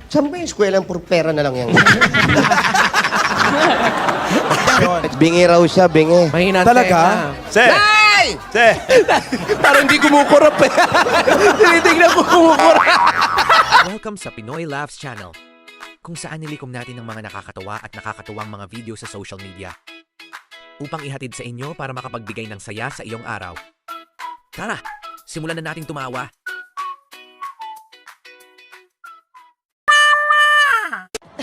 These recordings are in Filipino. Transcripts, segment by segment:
Saan ba yung eskwela puro pera na lang yan? Bingi raw siya, bingi. Mahina Talaga? Se! Ay! Se! Parang hindi kumukurap eh. Tinitignan ko kumukurap. Welcome sa Pinoy Laughs Channel, kung saan nilikom natin ang mga nakakatawa at nakakatuwang mga video sa social media upang ihatid sa inyo para makapagbigay ng saya sa iyong araw. Tara, simulan na nating tumawa.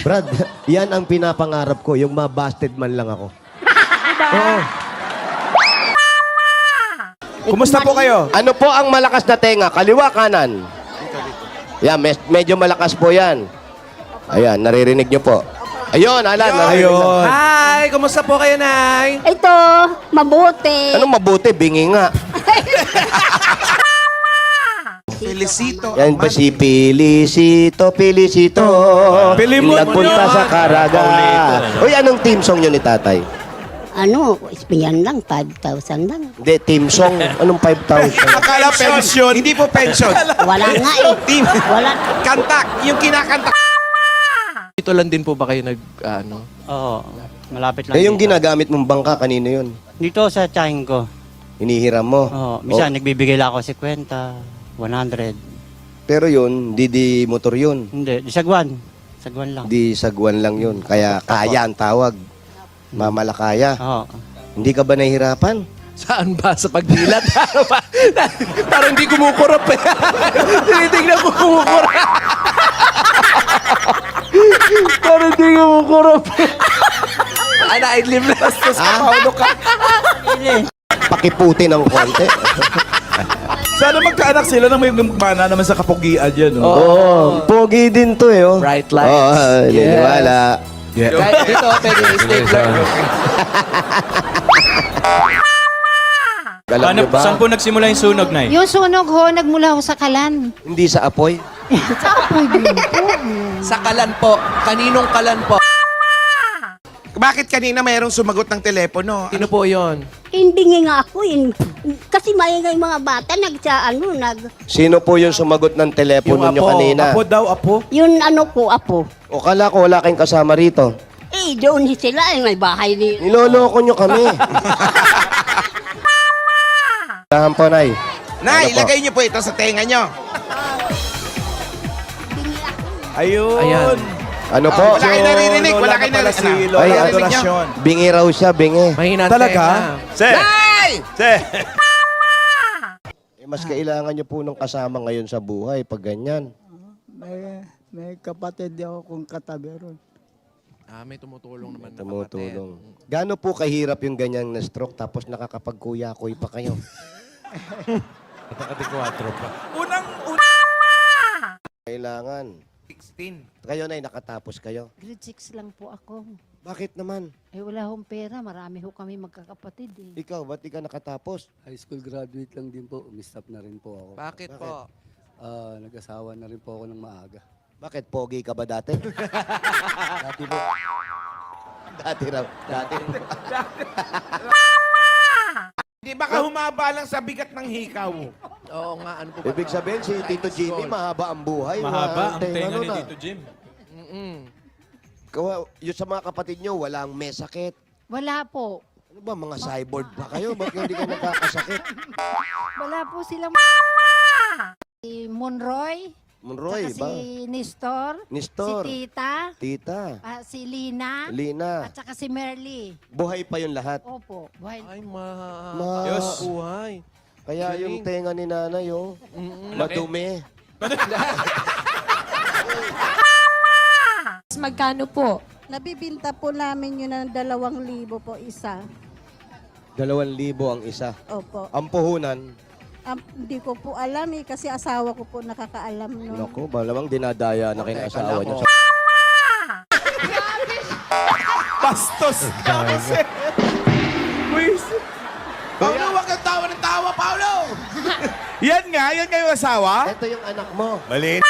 Brad, yan ang pinapangarap ko, yung mabasted man lang ako. Oo. Kumusta po kayo? Ano po ang malakas na tenga? Kaliwa, kanan? Yan, medyo malakas po yan. Ayan, naririnig nyo po. Ayun, Alan, naririnig na. Ayun. Hi, kumusta po kayo, Nay? Ito, mabuti. Anong mabuti? Bingi nga. Felicito. Yan ba si Felicito, Felicito. Pili mo Nagpunta yun. sa Caraga. Uy, anong team song nyo ni tatay? Ano, ispiyan lang, 5,000 lang. Hindi, team song. Anong 5,000? Akala pension. Hindi po pension. Wala nga eh. Team. Wala. Kantak. Yung kinakanta. Dito lang din po ba kayo ano? Oo, malapit lang. Eh, yung dito. ginagamit mong bangka, kanino yun? Dito sa tiyahin ko. Hinihiram mo? Oo, minsan nagbibigay lang ako 50, 100. Pero yun, di motor yun. Hindi, di sagwan. Sagwan lang. Di sagwan lang yun. Kaya kaya ang tawag. Mamalakaya. Oo. Hindi ka ba nahihirapan? Saan ba? Sa pagdilat? Parang hindi kumukurap eh. Tinitignan ko kumukurap. Parang hindi kumukurap. Idlim na. Paulo ka. Pakiputi ng konti. Sana magkaanak sila nang may gumana naman sa kapugian yan. No? Oo. Pogi din to eh. Oh. Bright lights. Oo, niniwala. Kahit dito, pwede i-stapler. Alam nyo ba? Saan po nagsimula yung sunog, Nay? Yung sunog ho, nagmula ho sa kalan. Hindi sa apoy. Sa kalan po. Kaninong kalan po? Bakit kanina mayroong sumagot ng telepono? Sino po yon? Hindi nga ako eh. Kasi maingay mga bata, Sino po yung sumagot ng telepono nyo kanina? Apo daw, apo. yun ano ko, apo. O kala ko wala kayong kasama rito. Eh, doon sila, may bahay ni... Niloloko nyo kami. Tahan po, Nay. Nay, Ano po? ilagay niyo po ito sa tenga niyo. Ayun. Ayan. Ano po? Wala kayo naririnig, wala kayo naririnig. Ay, Wala ano, narinig niyo. bingi raw siya, bingi. Mahina Talaga? Se! Se! Eh, mas kailangan nyo po ng kasama ngayon sa buhay pag ganyan. May kapatid ako kung katabi ron. May tumutulong naman. Tumutulong. Gaano po kahirap yung ganyang na stroke tapos nakakapagkuya-kuy pa kayo? Unang Kailangan. 16. Kayo na nakatapos kayo. Grade 6 lang po ako. Bakit naman? Eh wala hong pera, marami ho kami magkakapatid eh. Ikaw, ba't di ka nakatapos? High school graduate lang din po. Umistap na rin po ako. Bakit po? Nag-asawa na rin po ako ng maaga. Bakit? Pogi ka ba dati? Dati po, Dati raw. Dati. Di baka humaba lang sa bigat ng hikaw. Oo nga, ano po ba? Ibig sabihin, si Tito Jimmy, mahaba ang buhay. Mahaba ang tenga ano ni na. Tito Jim. Yung sa mga kapatid nyo, walang may sakit. Wala po. Ano ba, mga cyborg ba kayo? Ba't hindi kayo nagkakasakit? Wala po silang si Monroy, Monroy, tsaka ba? si Nestor, Nestor. si Tita, Tita. si Lina, Lina. at saka si Merly. Buhay pa yung lahat. Opo. Buhay. Ay, Diyos. buhay. Kaya yung tenga ni nanay, oh, madumi. Magkano po? Nabibinta po namin yun ng 2,000 po isa. 2,000 ang isa. Opo. Ang puhunan, Hindi ko po alam eh, kasi asawa ko po nakakaalam nun. naku, malamang dinadaya na asawa niya. Bastos. Paulo, wag kang tawa ng tawa, Paulo! yan nga yung asawa. Ito yung anak mo. Mali.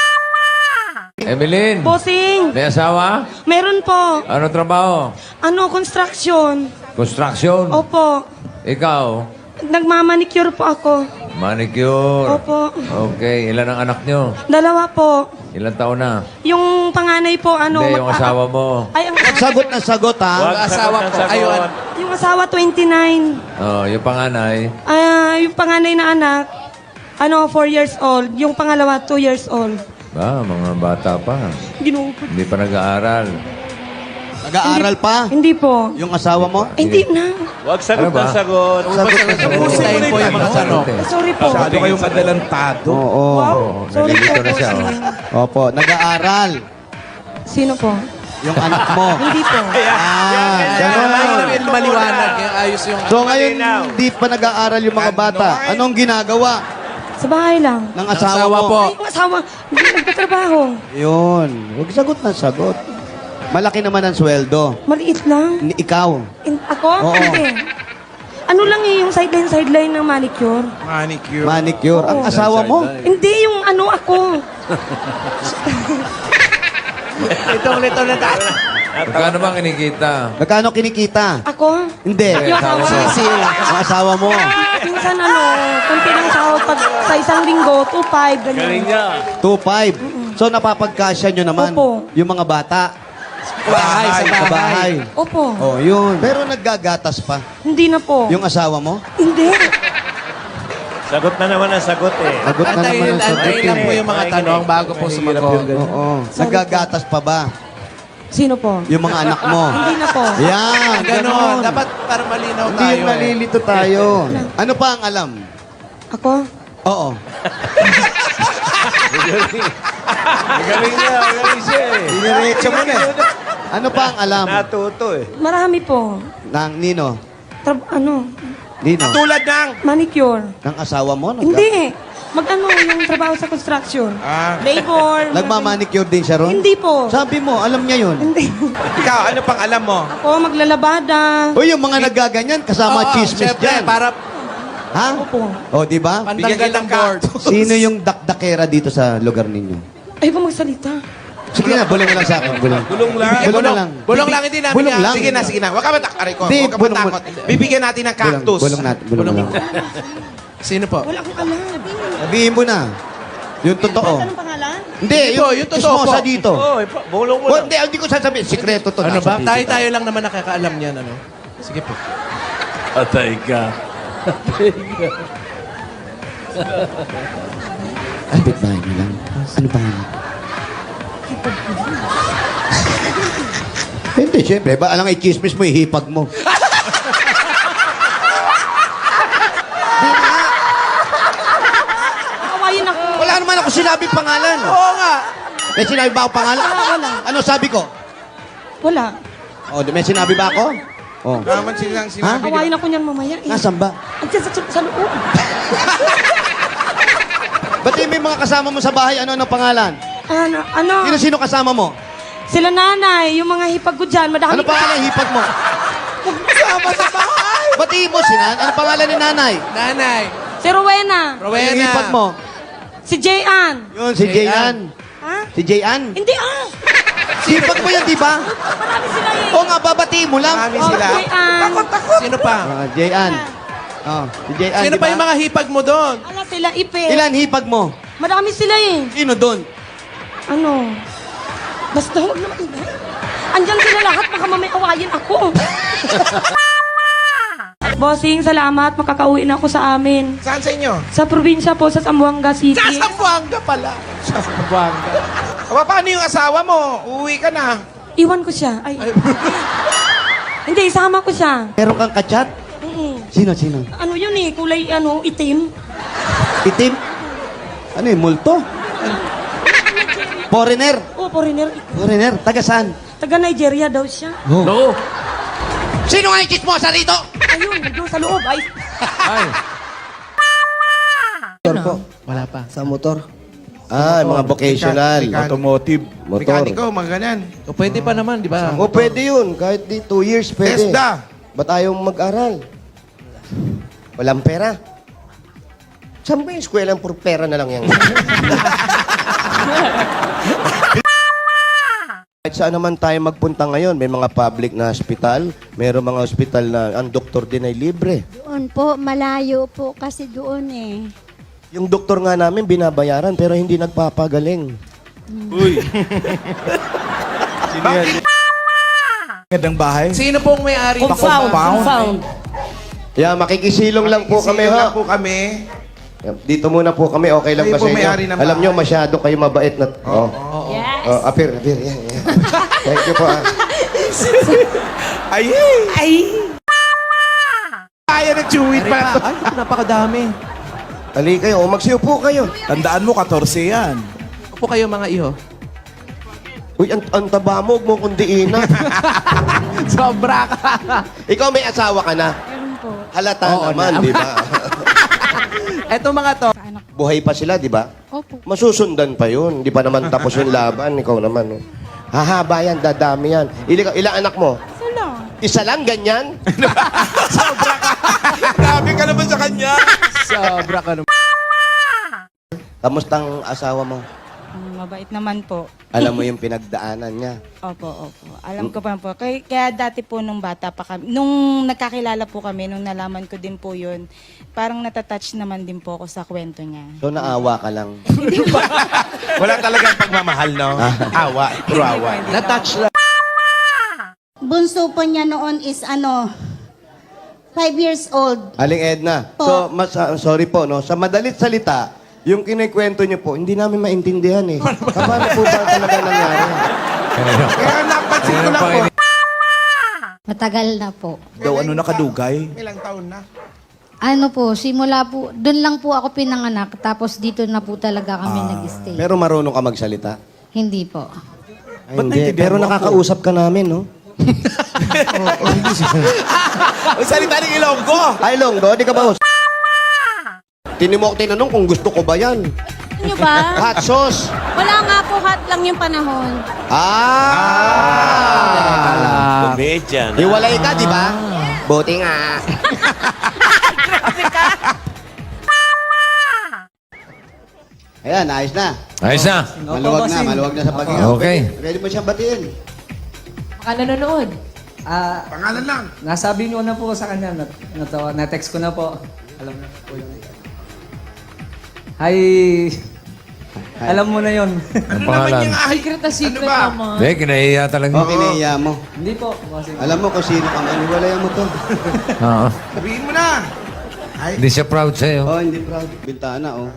Emeline, Bossing, may asawa? meron po. Ano trabaho? Ano, construction. Construction? Opo. Ikaw? Nagmamanicure po ako. Manicure? Opo. Okay, ilan ang anak nyo? 2 po. Ilan taon na? Yung panganay po, ano... Hindi, yung asawa mo. Ay, ang Sagot na sagot, ha? Ang asawa ko. Ayun. Yung asawa, 29. Oh, yung panganay. Yung panganay na anak, 4 years old. Yung pangalawa, 2 years old. Mga bata pa. Ginugod. Hindi pa nag-aaral. Nag-aaral pa? Hindi po. Yung asawa mo? Hindi na. Wag sagot Ano ba? na sagot. Ubusin mo yung mga tanong. Sorry po. Masyado kayong madalantado. Oo. Wow. Sorry nalilito po. na siya, oh. bossing. Opo, nag-aaral. Sino po? Yung anak mo. Hindi po. Ganon. Maliwanag. Ayos yung... So ngayon, hindi pa nag-aaral yung mga bata. Anong ginagawa Sa bahay lang. ng asawa mo? po. Ay, yung asawa, hindi nagtatrabaho. Yun. Huwag sagot na sagot. Malaki naman ang sweldo. Maliit lang. Ikaw. Ako? Oo. Hindi. Ano lang yung sideline ng manicure. Manicure. Manicure. Ang Oo. asawa mo? Hindi, yung ako. Ito na tayo. Magkano bang kinikita? Magkano kinikita? Ako? Hindi. Yung asawa. Ang asawa mo. Minsan kunti lang sahod pag sa isang linggo, 2.5, ganyan. 2.5. So napapagkasya nyo naman Opo. yung mga bata Bahay, sa bahay. Opo. Oh, yun. Pero naggagatas pa. Hindi na po. Yung asawa mo? Hindi. Sagot na naman ang sagot eh. Sagot na naman ang sagot. Antayin lang po yung mga tanong bago po sumagot. Oo. Naggagatas pa ba? Sino po? Yung mga anak mo? Hindi na po. Yan, Ganon. ganon. Dapat para malinaw Hindi tayo. yung nalilito tayo. Ano pa ang alam? Ako? Oo. Magaling siya eh. Diniretso mo na. Ano pa ang alam? Natuto eh. Marami po. Ng Nino? Nino? Tulad ng... Manicure. Ng asawa mo? Hindi. Yung trabaho sa construction. Ah. Labor. Nagmamanicure din siya ron? Hindi po. Sabi mo, alam niya yun. Hindi. Ikaw, ano pang alam mo? Ako, maglalabada. O yung mga nagaganyan, kasama chismis syempre, dyan. para Ha? Opo. O, di ba? pantanggal ng board. Sino yung dakdakera dito sa lugar ninyo? Ay, kung magsalita. Sige na, bulong mo lang sa akin. Bulong. Bulong lang. Bulong na lang. Bulong lang, hindi namin Bulong yan. lang. Sige na. Huwag ka matakari ko. Hindi, Huwag ka bulong mo. matakot. Bibigyan natin ng Bulong, cactus. bulong natin. Bulong mo lang. Sino po? Wala akong alam. Sabihin mo na. Yung totoo. Anong pangalan? Hindi, Hindi po, yung totoo chismosa po. dito. Oh, bulong mo O, lang. hindi ko sasabihin. Sikreto to. Ano ba? nasa video. Tayo lang naman nakakaalam niyan. Ano? Sige po. Patay ka. Kapit bahay mo lang. Ano pa nga? Hindi, syempre. Ba, alang i-chismis mo, ihipag mo. Awayin ako. Wala naman ako sinabi pangalan. Oo nga. May sinabi ba ako pangalan? Wala. Ano sabi ko? Wala. Oh, may sinabi ba ako? Oh. Naman silang sinabi. Awayin ako niyan mamaya. Nasaan ba? Andiyan sa loob. Ba't may mga kasama mo sa bahay? Ano pangalan? Ano? Sino kasama mo? Sila nanay, yung mga hipag ko dyan, madami Ano pangalan ng hipag mo? Kasama sa bahay. Batiin mo si Nan. Ano pangalan ni nanay? Nanay. Si Rowena. Yung hipag mo? Si Jayan. Yun, si Jayan. Ha? Si Jayan? Hindi Hipag mo yan, di ba? Marami sila eh. Oo nga, babatiin mo lang. Marami Oh, sila. Jayan. Sino pa? Jayan. Oh, si Jayan, Sino di pa ba? yung mga hipag mo doon? Ala sila, Ipe. Ilan hipag mo? Marami sila eh. Sino doon? Ano? Basta huwag naman. Andyan sila lahat, baka mamay awayin ako. Bossing, salamat. Makakauwi na ako sa amin. Saan sa inyo? Sa probinsya po, sa Zamboanga City. Sa Zamboanga pala. Sa Zamboanga. Paano yung asawa mo? Uuwi ka na. Iwan ko siya. Ay. Hindi, isama ko siya. Meron kang kachat? Sino? Ano yun eh, kulay itim. Itim? Ano yung multo? Foreigner? Oh, foreigner. Foreigner? Taga saan? Taga Nigeria daw siya. No. Sino nga yung chismosa rito? Ayun, doon sa loob. Ay, Ay. Motor po. Wala pa. Sa motor? Ah, mga vocational. Automotive. Motor. Mekaniko, mga ganyan. O, pwede pa naman, di ba? O pwede yun. Kahit di 2 years pwede. TESDA. Ba't ayaw mag-aral? Walang pera. Saan ba yung eskwela puro pera na lang yan? Kahit saan naman tayo magpunta ngayon, may mga public na hospital, mayroong mga hospital na ang doktor din ay libre. Doon po, malayo po kasi doon eh. Yung doktor nga namin binabayaran pero hindi nagpapagaling. Uy. Bakit? Gandang bahay. Sino pong may-ari? Confound. Yeah, makikisilong lang po kami, Sige ha? lang po kami. Dito muna po kami, okay lang Kayo ba po sa inyo? may-ari ng Alam bahay. nyo, masyado kayo mabait na... Oh. Yes. Oh, apir, yan. Thank you po, ah. Ay! Kaya na chewit pa. Ay, napakadami. Ali kayo, magsiupo kayo. Tandaan mo, 14 yan. Upo kayo mga iho. Uy, ang taba mo, huwag mo kundiina. Sobra ka. Ikaw may asawa ka na? Meron po. Halata Oo naman, na. di ba? Eto mga to. Buhay pa sila, di ba? Opo. Masusundan pa yun. Di pa naman tapos yung laban. Ikaw naman. Oh. Hahaba yan, dadami yan. Ilang anak mo? Isa lang. Isa lang, ganyan? Grabe ka naman sa kanya. Sobra ka naman. Kamustang asawa mo? Mabait naman po. Alam mo yung pinagdaanan niya. Opo. Alam ko pa po. Kaya dati po nung bata pa kami, nung nagkakilala po kami, nung nalaman ko din po yun, parang natatouch naman din po ako sa kwento niya. So, naawa ka lang. Wala talagang pagmamahal, no? Awa. Puro awa. Na-touch lang. Bunso po niya noon is 5 years old. Aling Edna. Po. So, sorry po, no? Sa madalit salita, yung kinikwento niyo po, hindi namin maintindihan eh. Paano po ba talaga nangyari? Kaya napansin ko lang po. Matagal na po. Daw ano nakadugay? Ilang taon na? Ano po, simula po, doon lang po ako pinanganak, tapos dito na po talaga kami nag-stay. Pero marunong ka magsalita? Hindi po. Ay, hindi. Pero nakakausap ka namin, no? Ang salita ng Ilonggo. Ay, Longgo, di ka ba? Tinanong kung gusto ko ba yan. Ano ba? Hot sauce. Wala nga po, hot lang yung panahon. Comedian. Hiwalay ka, di ba? Buti nga. Ayan, ayos na. Ayos na. Maluwag na sa paghinga. Okay. Ready mo siyang batiin. Baka nanonood. Pangalan lang. Nasabi niyo na po sa kanya, na-text ko na po. Alam na po yun. Hi! Alam mo na yon. Ang pangalan. Secret na secret ba? naman. Hindi, kinahiya talaga. Okay, naiya mo. Hindi po. Kasi Alam mo kung sino ka man. Hiwalayan mo to. Oo. Sabihin mo na. Hindi siya proud sa'yo. Oh, hindi proud. Bintana, oh.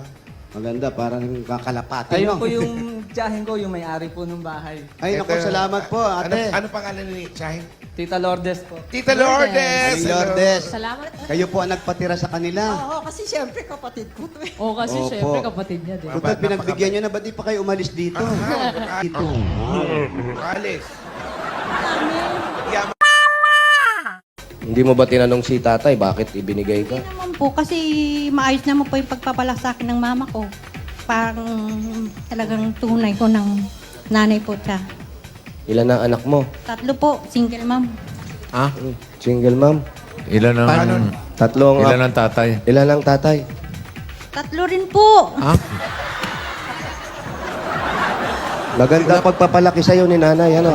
Maganda, parang kakalapatin, ayun no? po yung tiyahin ko, yung may-ari po ng bahay. Ay, naku, salamat po, ate. Ano pangalan ni Chahin? Tita Lourdes po. Tita Lourdes. Aling Lourdes. Salamat. Kayo po ang nagpatira sa kanila. Oo, kasi siyempre kapatid ko to eh. Oo, kasi Opo. syempre kapatid niya din. Total, pinagbigyan nyo na, ba't di pa kayo umalis dito? Dito. Alis. Hindi mo ba tinanong si tatay, bakit ibinigay ka? Naman po, kasi maayos naman po yung pagpapala sa akin ng mama ko. Parang talagang tunay ko ng nanay po siya. Ilan ang anak mo? 3 po, single mom. Single mom? Ilan ang... Tatlong... Ilan ang tatay? Ilan ang tatay? 3 rin po. Maganda pagpapalaki sa'yo ni nanay, ano?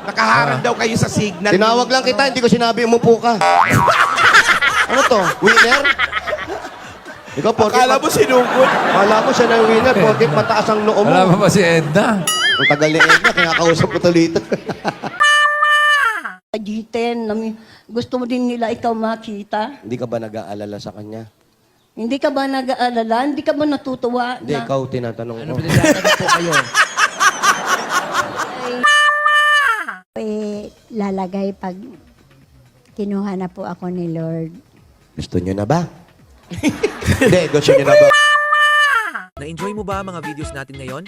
Nakaharap daw kayo sa signal. Tinawag lang kita, hindi ko sinabi umupo ka. Ano to? Winner? Ikaw, porkit... Akala mo sinugod. Akala mo siya na yung winner, porkit mataas ang noo mo. Wala pa ba si Edna? Ang tagal ni Edna, kinakausap ko tuloy ito. G10, gusto mo din nila ikaw makita? Hindi ka ba nag-aalala sa kanya? Hindi ka ba nag-aalala? Hindi ka ba natutuwa? Hindi, ikaw tinatanong ko. Pinagdadaan po kayo. Lalagay pag kinuha na po ako ni Lord. Gusto nyo na ba? Hindi, gusto nyo na ba? Na-enjoy mo ba ang mga videos natin ngayon?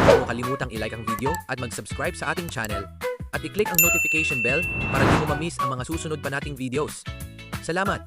Huwag mo kalimutang i-like ang video at mag-subscribe sa ating channel. At i-click ang notification bell para di mo ma-miss ang mga susunod pa nating videos. Salamat!